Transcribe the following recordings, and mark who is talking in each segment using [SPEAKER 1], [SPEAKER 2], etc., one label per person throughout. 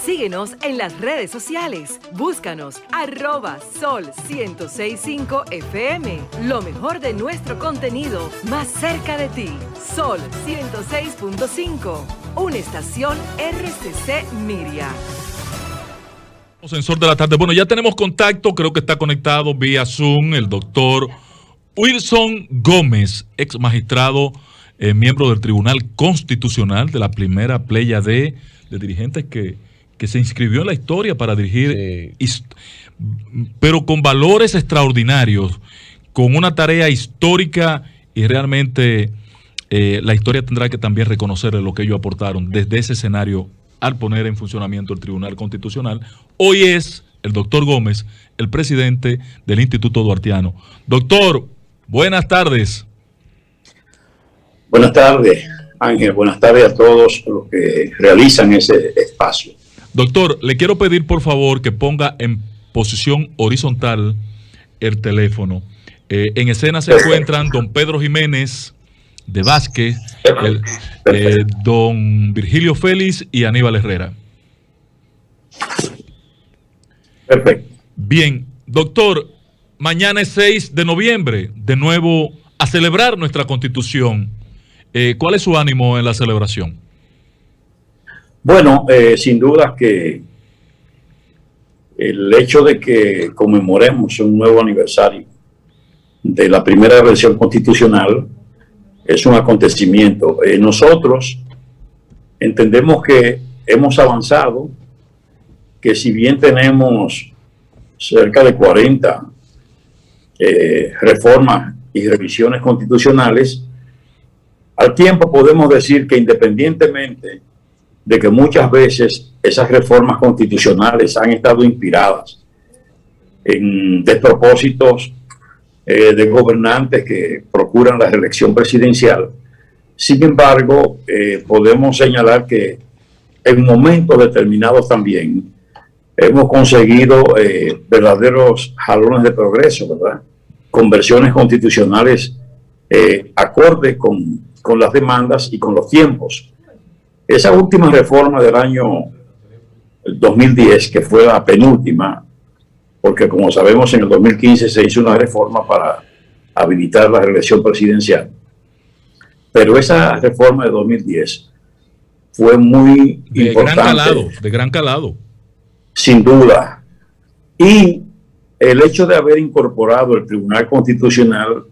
[SPEAKER 1] Síguenos en las redes sociales. Búscanos @Sol1065 FM. Lo mejor de nuestro contenido más cerca de ti. Sol 106.5. Una estación RCC Miria.
[SPEAKER 2] Sensor de la tarde. Bueno, ya tenemos contacto, creo que está conectado vía Zoom el doctor Wilson Gómez, ex magistrado, miembro del Tribunal Constitucional, de la primera playa de dirigentes que se inscribió en la historia para dirigir, pero con valores extraordinarios, con una tarea histórica, y realmente la historia tendrá que también reconocer lo que ellos aportaron desde ese escenario al poner en funcionamiento el Tribunal Constitucional. Hoy es el doctor Gómez, el presidente del Instituto Duartiano. Doctor, buenas tardes.
[SPEAKER 3] Buenas tardes, Ángel. Buenas tardes a todos los que realizan ese espacio.
[SPEAKER 2] Doctor, le quiero pedir por favor que ponga en posición horizontal el teléfono. En escena se encuentran don Pedro Jiménez de Vázquez, don Virgilio Félix y Aníbal Herrera.
[SPEAKER 3] Perfecto.
[SPEAKER 2] Bien, doctor, mañana es 6 de noviembre, de nuevo a celebrar nuestra Constitución. ¿Cuál es su ánimo en la celebración?
[SPEAKER 3] Bueno, sin duda que el hecho de que conmemoremos un nuevo aniversario de la primera versión constitucional es un acontecimiento. Nosotros entendemos que hemos avanzado, que si bien tenemos cerca de 40 reformas y revisiones constitucionales, al tiempo podemos decir que independientemente de que muchas veces esas reformas constitucionales han estado inspiradas en despropósitos de gobernantes que procuran la reelección presidencial, sin embargo, podemos señalar que en momentos determinados también hemos conseguido verdaderos jalones de progreso, ¿verdad? Conversiones constitucionales acorde con las demandas y con los tiempos. Esa última reforma del año 2010, que fue la penúltima, porque como sabemos en el 2015 se hizo una reforma para habilitar la reelección presidencial, pero esa reforma de 2010 fue muy importante.
[SPEAKER 2] De gran calado.
[SPEAKER 3] Sin duda. Y el hecho de haber incorporado el Tribunal Constitucional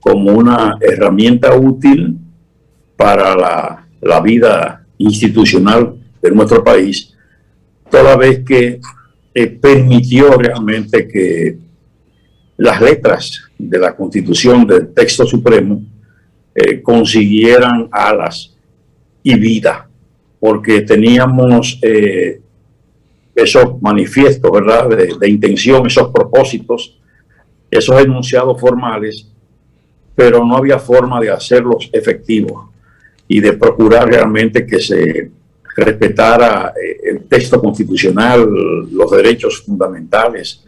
[SPEAKER 3] como una herramienta útil para la vida institucional de nuestro país, toda vez que permitió realmente que las letras de la Constitución, del texto supremo, consiguieran alas y vida, porque teníamos esos manifiestos, ¿verdad?, de intención, esos propósitos, esos enunciados formales, pero no había forma de hacerlos efectivos y de procurar realmente que se respetara el texto constitucional, los derechos fundamentales,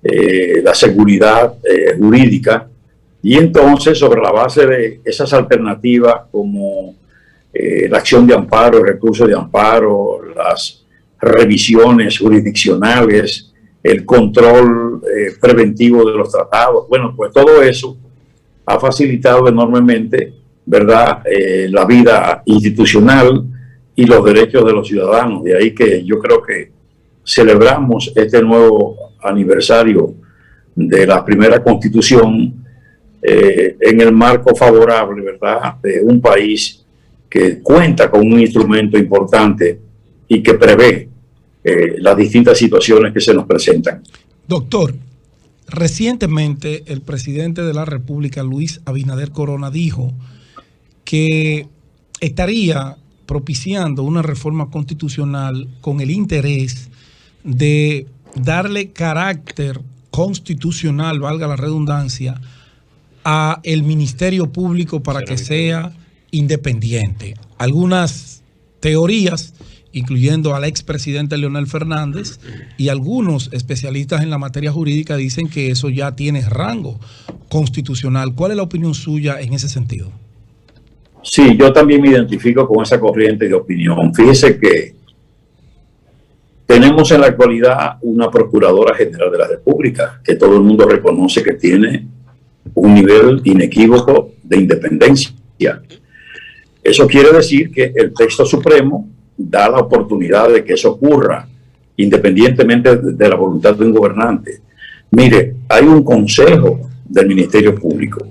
[SPEAKER 3] la seguridad jurídica. Y entonces, sobre la base de esas alternativas como la acción de amparo, el recurso de amparo, las revisiones jurisdiccionales, el control preventivo de los tratados, bueno, pues todo eso ha facilitado enormemente, ¿verdad?, la vida institucional y los derechos de los ciudadanos. De ahí que yo creo que celebramos este nuevo aniversario de la primera Constitución en el marco favorable, ¿verdad?, de un país que cuenta con un instrumento importante y que prevé las distintas situaciones que se nos presentan.
[SPEAKER 4] Doctor, recientemente el presidente de la República, Luis Abinader Corona, dijo que estaría propiciando una reforma constitucional con el interés de darle carácter constitucional, valga la redundancia, a el Ministerio Público para que sea independiente. Algunas teorías, incluyendo al expresidente Leonel Fernández y algunos especialistas en la materia jurídica, dicen que eso ya tiene rango constitucional. ¿Cuál es la opinión suya en ese sentido?
[SPEAKER 3] Sí, yo también me identifico con esa corriente de opinión. Fíjese que Tenemos en la actualidad una Procuradora General de la República, que todo el mundo reconoce que tiene un nivel inequívoco de independencia. Eso quiere decir que el texto supremo da la oportunidad de que eso ocurra, independientemente de la voluntad de un gobernante. Mire, hay un consejo del Ministerio Público,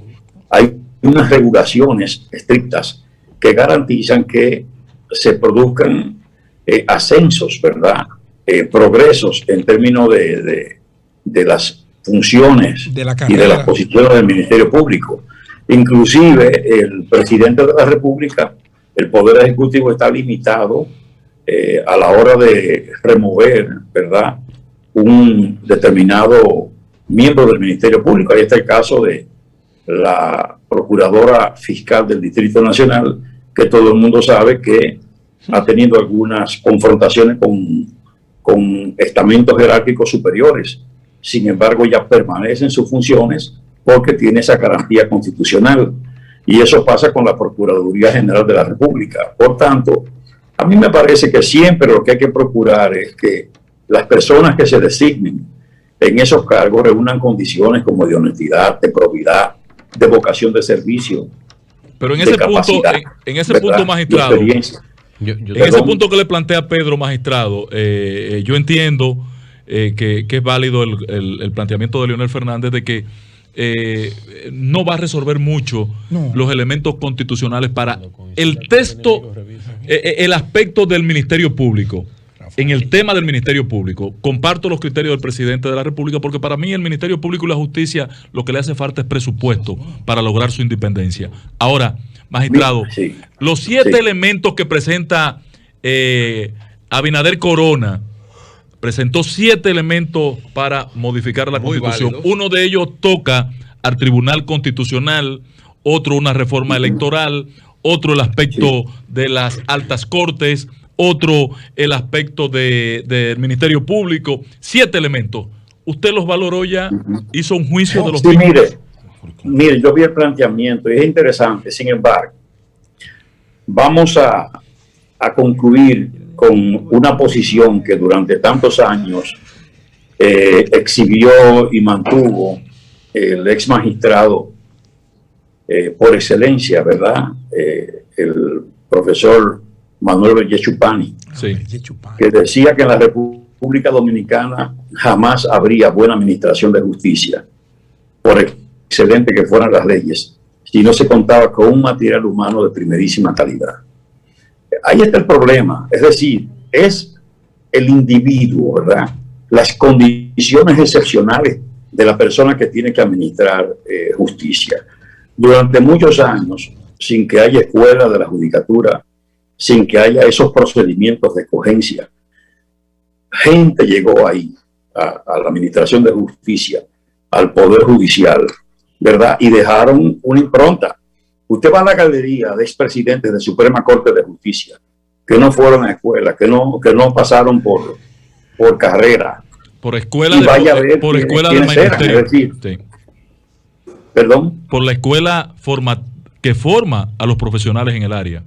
[SPEAKER 3] hay unas regulaciones estrictas que garantizan que se produzcan ascensos, ¿verdad? Progresos en términos de las funciones y de las posiciones del Ministerio Público. Inclusive el presidente de la República, el Poder Ejecutivo está limitado a la hora de remover, ¿verdad?, un determinado miembro del Ministerio Público. Ahí está el caso de la Procuradora Fiscal del Distrito Nacional, que todo el mundo sabe que ha tenido algunas confrontaciones con estamentos jerárquicos superiores. Sin embargo, ya permanece en sus funciones porque tiene esa garantía constitucional. Y eso pasa con la Procuraduría General de la República. Por tanto, a mí me parece que siempre lo que hay que procurar es que las personas que se designen en esos cargos reúnan condiciones como de honestidad, de probidad, de vocación de servicio.
[SPEAKER 2] Pero en ese punto, magistrado, en ese punto que le plantea Pedro, magistrado, yo entiendo que es válido el planteamiento de Leonel Fernández de que no va a resolver mucho los elementos constitucionales para el texto, el aspecto del Ministerio Público. En el tema del Ministerio Público, comparto los criterios del presidente de la República, porque para mí el Ministerio Público y la Justicia lo que le hace falta es presupuesto para lograr su independencia. Ahora, magistrado, los 7 elementos que presenta Abinader Corona, presentó 7 elementos para modificar la Constitución. Válido. Uno de ellos toca al Tribunal Constitucional, otro una reforma electoral, otro el aspecto de las altas cortes, otro el aspecto del Ministerio Público. 7 elementos. ¿Usted los valoró ya? ¿Hizo un juicio de los mismos?
[SPEAKER 3] Mire, yo vi el planteamiento y es interesante. Sin embargo, vamos a concluir con una posición que durante tantos años exhibió y mantuvo el ex magistrado por excelencia, ¿verdad? El profesor Manuel Bellechuppani, que decía que en la República Dominicana jamás habría buena administración de justicia, por excelente que fueran las leyes, si no se contaba con un material humano de primerísima calidad. Ahí está el problema, es decir, es el individuo, ¿verdad? Las condiciones excepcionales de la persona que tiene que administrar justicia. Durante muchos años, sin que haya escuela de la judicatura, sin que haya esos procedimientos de escogencia, gente llegó ahí a la administración de justicia, al Poder Judicial, ¿verdad? Y dejaron una impronta. Usted va a la galería de expresidentes de Suprema Corte de Justicia que no fueron a escuela, que no pasaron por carrera.
[SPEAKER 2] Por escuela de magisterio.
[SPEAKER 3] Es decir, perdón.
[SPEAKER 2] Por la escuela que forma a los profesionales en el área.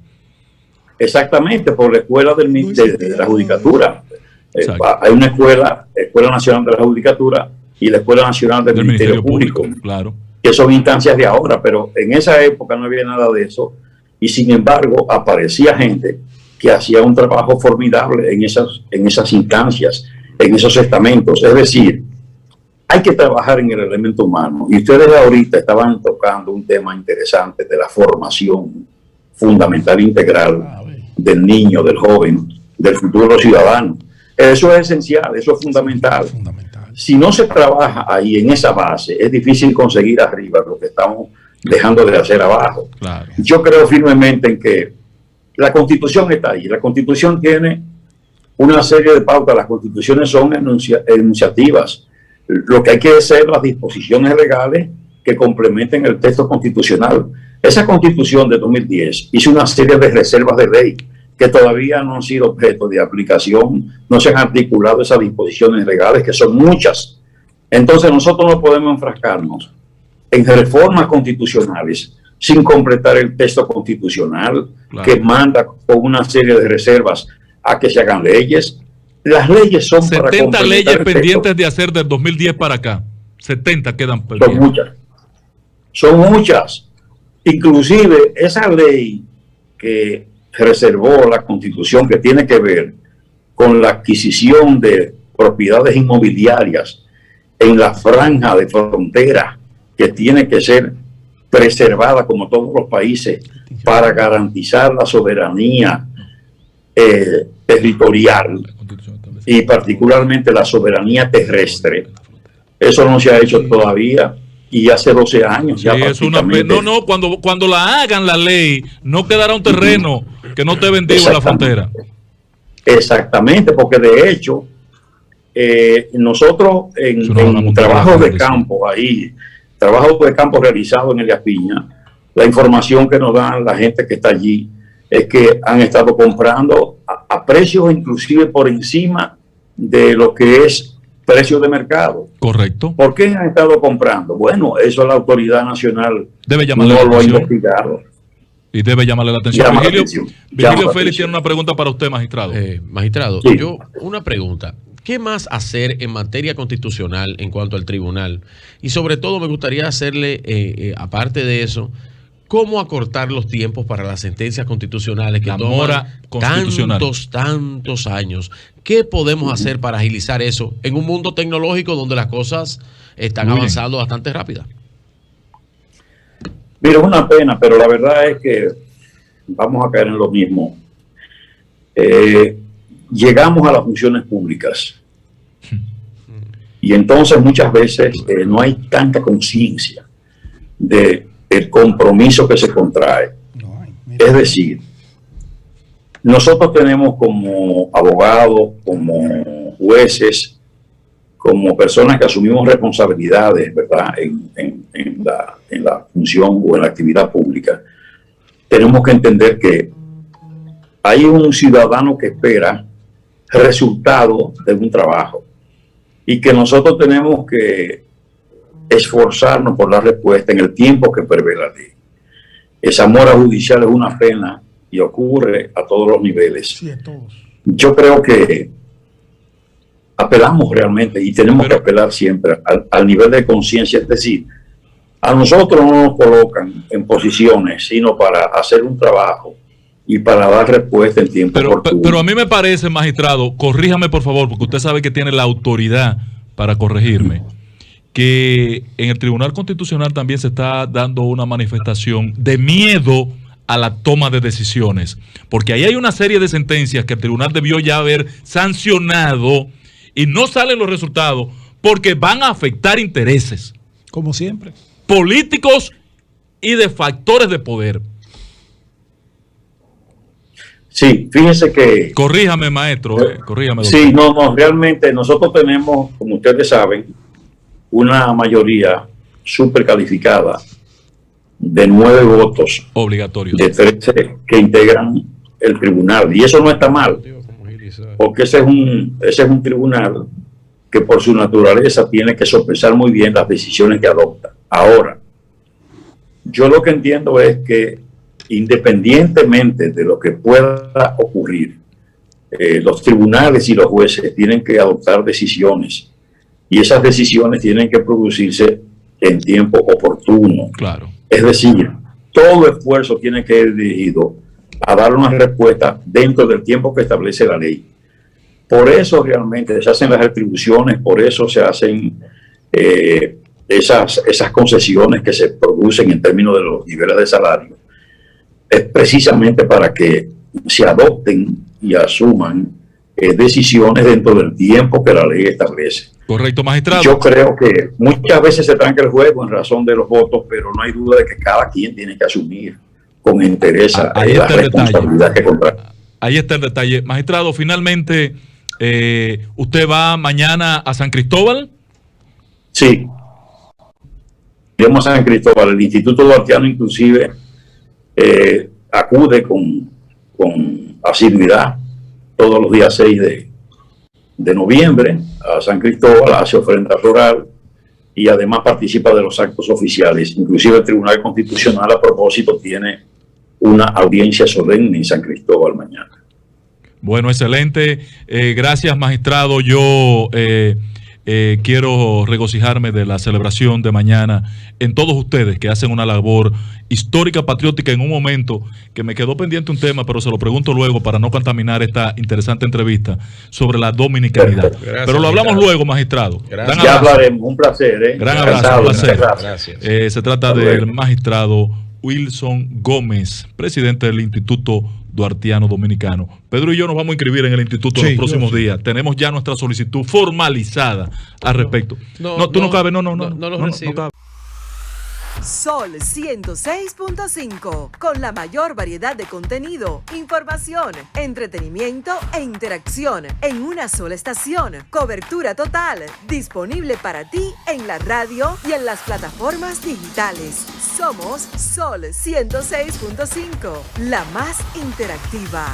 [SPEAKER 3] Exactamente, por la escuela de la judicatura. Hay una Escuela Nacional de la Judicatura y la Escuela Nacional del Ministerio Público.
[SPEAKER 2] Claro.
[SPEAKER 3] Que son instancias de ahora, pero en esa época no había nada de eso, y sin embargo aparecía gente que hacía un trabajo formidable en esas instancias, en esos estamentos. Es decir, hay que trabajar en el elemento humano, y ustedes ahorita estaban tocando un tema interesante de la formación fundamental integral del niño, del joven, del futuro ciudadano. Eso es esencial, eso es fundamental. Si no se trabaja ahí en esa base, es difícil conseguir arriba lo que estamos dejando de hacer abajo.
[SPEAKER 2] Claro.
[SPEAKER 3] Yo creo firmemente en que la Constitución está ahí. La Constitución tiene una serie de pautas. Las constituciones son enunciativas. Lo que hay que hacer las disposiciones legales que complementen el texto constitucional. Esa Constitución de 2010 hizo una serie de reservas de ley que todavía no han sido objeto de aplicación, no se han articulado esas disposiciones legales, que son muchas. Entonces nosotros no podemos enfrascarnos en reformas constitucionales sin completar el texto constitucional, claro, que manda con una serie de reservas a que se hagan leyes. las leyes son
[SPEAKER 2] 70 leyes pendientes de hacer del 2010 para acá. 70 quedan pendientes.
[SPEAKER 3] Son muchas. Inclusive esa ley que reservó la Constitución, que tiene que ver con la adquisición de propiedades inmobiliarias en la franja de frontera, que tiene que ser preservada como todos los países para garantizar la soberanía territorial y particularmente la soberanía terrestre. Eso no se ha hecho todavía y hace 12 años.
[SPEAKER 2] Sí, ya es una no, cuando la hagan la ley, no quedará un terreno que no esté vendido en la frontera.
[SPEAKER 3] Exactamente, porque de hecho, nosotros en trabajos de campo ahí, trabajos de campo realizados en Elías Piña, la información que nos dan la gente que está allí es que han estado comprando a precios inclusive por encima de lo que es precio de mercado.
[SPEAKER 2] Correcto.
[SPEAKER 3] ¿Por qué han estado comprando? Bueno, eso la autoridad nacional
[SPEAKER 2] debe llamarle
[SPEAKER 3] no
[SPEAKER 2] la
[SPEAKER 3] lo ha
[SPEAKER 2] atención.
[SPEAKER 3] investigado.
[SPEAKER 2] Y debe llamarle la atención. Virgilio Félix tiene una pregunta para usted, magistrado.
[SPEAKER 5] Magistrado,
[SPEAKER 3] sí.
[SPEAKER 5] una pregunta. ¿Qué más hacer en materia constitucional en cuanto al tribunal? Y sobre todo me gustaría hacerle, aparte de eso, ¿cómo acortar los tiempos para las sentencias constitucionales que toman tantos años? ¿Qué podemos hacer para agilizar eso en un mundo tecnológico donde las cosas están avanzando bastante rápidas?
[SPEAKER 3] Mira, es una pena, pero la verdad es que vamos a caer en lo mismo. Llegamos a las funciones públicas y entonces muchas veces no hay tanta conciencia del compromiso que se contrae. Es decir, nosotros tenemos como abogados, como jueces, como personas que asumimos responsabilidades, ¿verdad?, en la función o en la actividad pública, tenemos que entender que hay un ciudadano que espera resultado de un trabajo y que nosotros tenemos que esforzarnos por la respuesta en el tiempo que prevé la ley. Esa mora judicial es una pena y ocurre a todos los niveles.
[SPEAKER 4] Sí, a todos.
[SPEAKER 3] Yo creo que apelamos realmente y tenemos que apelar siempre al nivel de conciencia, es decir, a nosotros no nos colocan en posiciones sino para hacer un trabajo y para dar respuesta en tiempo oportuno.
[SPEAKER 2] Pero a mí me parece, magistrado, corríjame por favor, porque usted sabe que tiene la autoridad para corregirme, que en el Tribunal Constitucional también se está dando una manifestación de miedo a la toma de decisiones, porque ahí hay una serie de sentencias que el tribunal debió ya haber sancionado y no salen los resultados porque van a afectar intereses.
[SPEAKER 4] Como siempre.
[SPEAKER 2] Políticos y de factores de poder.
[SPEAKER 3] Sí, fíjense que...
[SPEAKER 2] Corríjame, maestro. Corríjame, doctor.
[SPEAKER 3] Sí, no, realmente nosotros tenemos, como ustedes saben, una mayoría súper calificada de 9 votos
[SPEAKER 2] obligatorios
[SPEAKER 3] de 13 que integran el tribunal. Y eso no está mal, porque ese es un tribunal que por su naturaleza tiene que sopesar muy bien las decisiones que adopta. Ahora, yo lo que entiendo es que independientemente de lo que pueda ocurrir, los tribunales y los jueces tienen que adoptar decisiones y esas decisiones tienen que producirse en tiempo oportuno.
[SPEAKER 2] Claro.
[SPEAKER 3] Es decir, todo esfuerzo tiene que ir dirigido a dar una respuesta dentro del tiempo que establece la ley. Por eso realmente se hacen las retribuciones, por eso se hacen esas concesiones que se producen en términos de los niveles de salario. Es precisamente para que se adopten y asuman decisiones dentro del tiempo que la ley establece.
[SPEAKER 2] Correcto, magistrado.
[SPEAKER 3] Yo creo que muchas veces se tranca el juego en razón de los votos, pero no hay duda de que cada quien tiene que asumir con interés la responsabilidad que contrae.
[SPEAKER 2] Ahí está el detalle. Magistrado, finalmente, ¿usted va mañana a San Cristóbal?
[SPEAKER 3] Sí. Iremos a San Cristóbal. El Instituto Duartiano inclusive acude con asiduidad todos los días 6 de noviembre a San Cristóbal, hace ofrenda floral y además participa de los actos oficiales. Inclusive el Tribunal Constitucional a propósito tiene una audiencia solemne en San Cristóbal mañana.
[SPEAKER 2] Bueno, excelente. Gracias, magistrado. Yo quiero regocijarme de la celebración de mañana en todos ustedes que hacen una labor histórica, patriótica, en un momento que me quedó pendiente un tema, pero se lo pregunto luego para no contaminar esta interesante entrevista sobre la dominicanidad.
[SPEAKER 5] Gracias,
[SPEAKER 2] pero lo hablamos
[SPEAKER 5] magistrado.
[SPEAKER 2] luego, magistrado.
[SPEAKER 5] Gracias.
[SPEAKER 3] Ya hablaremos, un placer.
[SPEAKER 2] Gran abrazo, un placer.
[SPEAKER 5] Gracias.
[SPEAKER 2] Se trata del magistrado Wilson Gómez, presidente del Instituto Duartiano Dominicano. Pedro y yo nos vamos a inscribir en el instituto en los próximos días. Tenemos ya nuestra solicitud formalizada al respecto. No, tú no cabes, no lo recibo. No cabe.
[SPEAKER 1] Sol 106.5, con la mayor variedad de contenido, información, entretenimiento e interacción en una sola estación. Cobertura total, disponible para ti en la radio y en las plataformas digitales. Somos Sol 106.5, la más interactiva.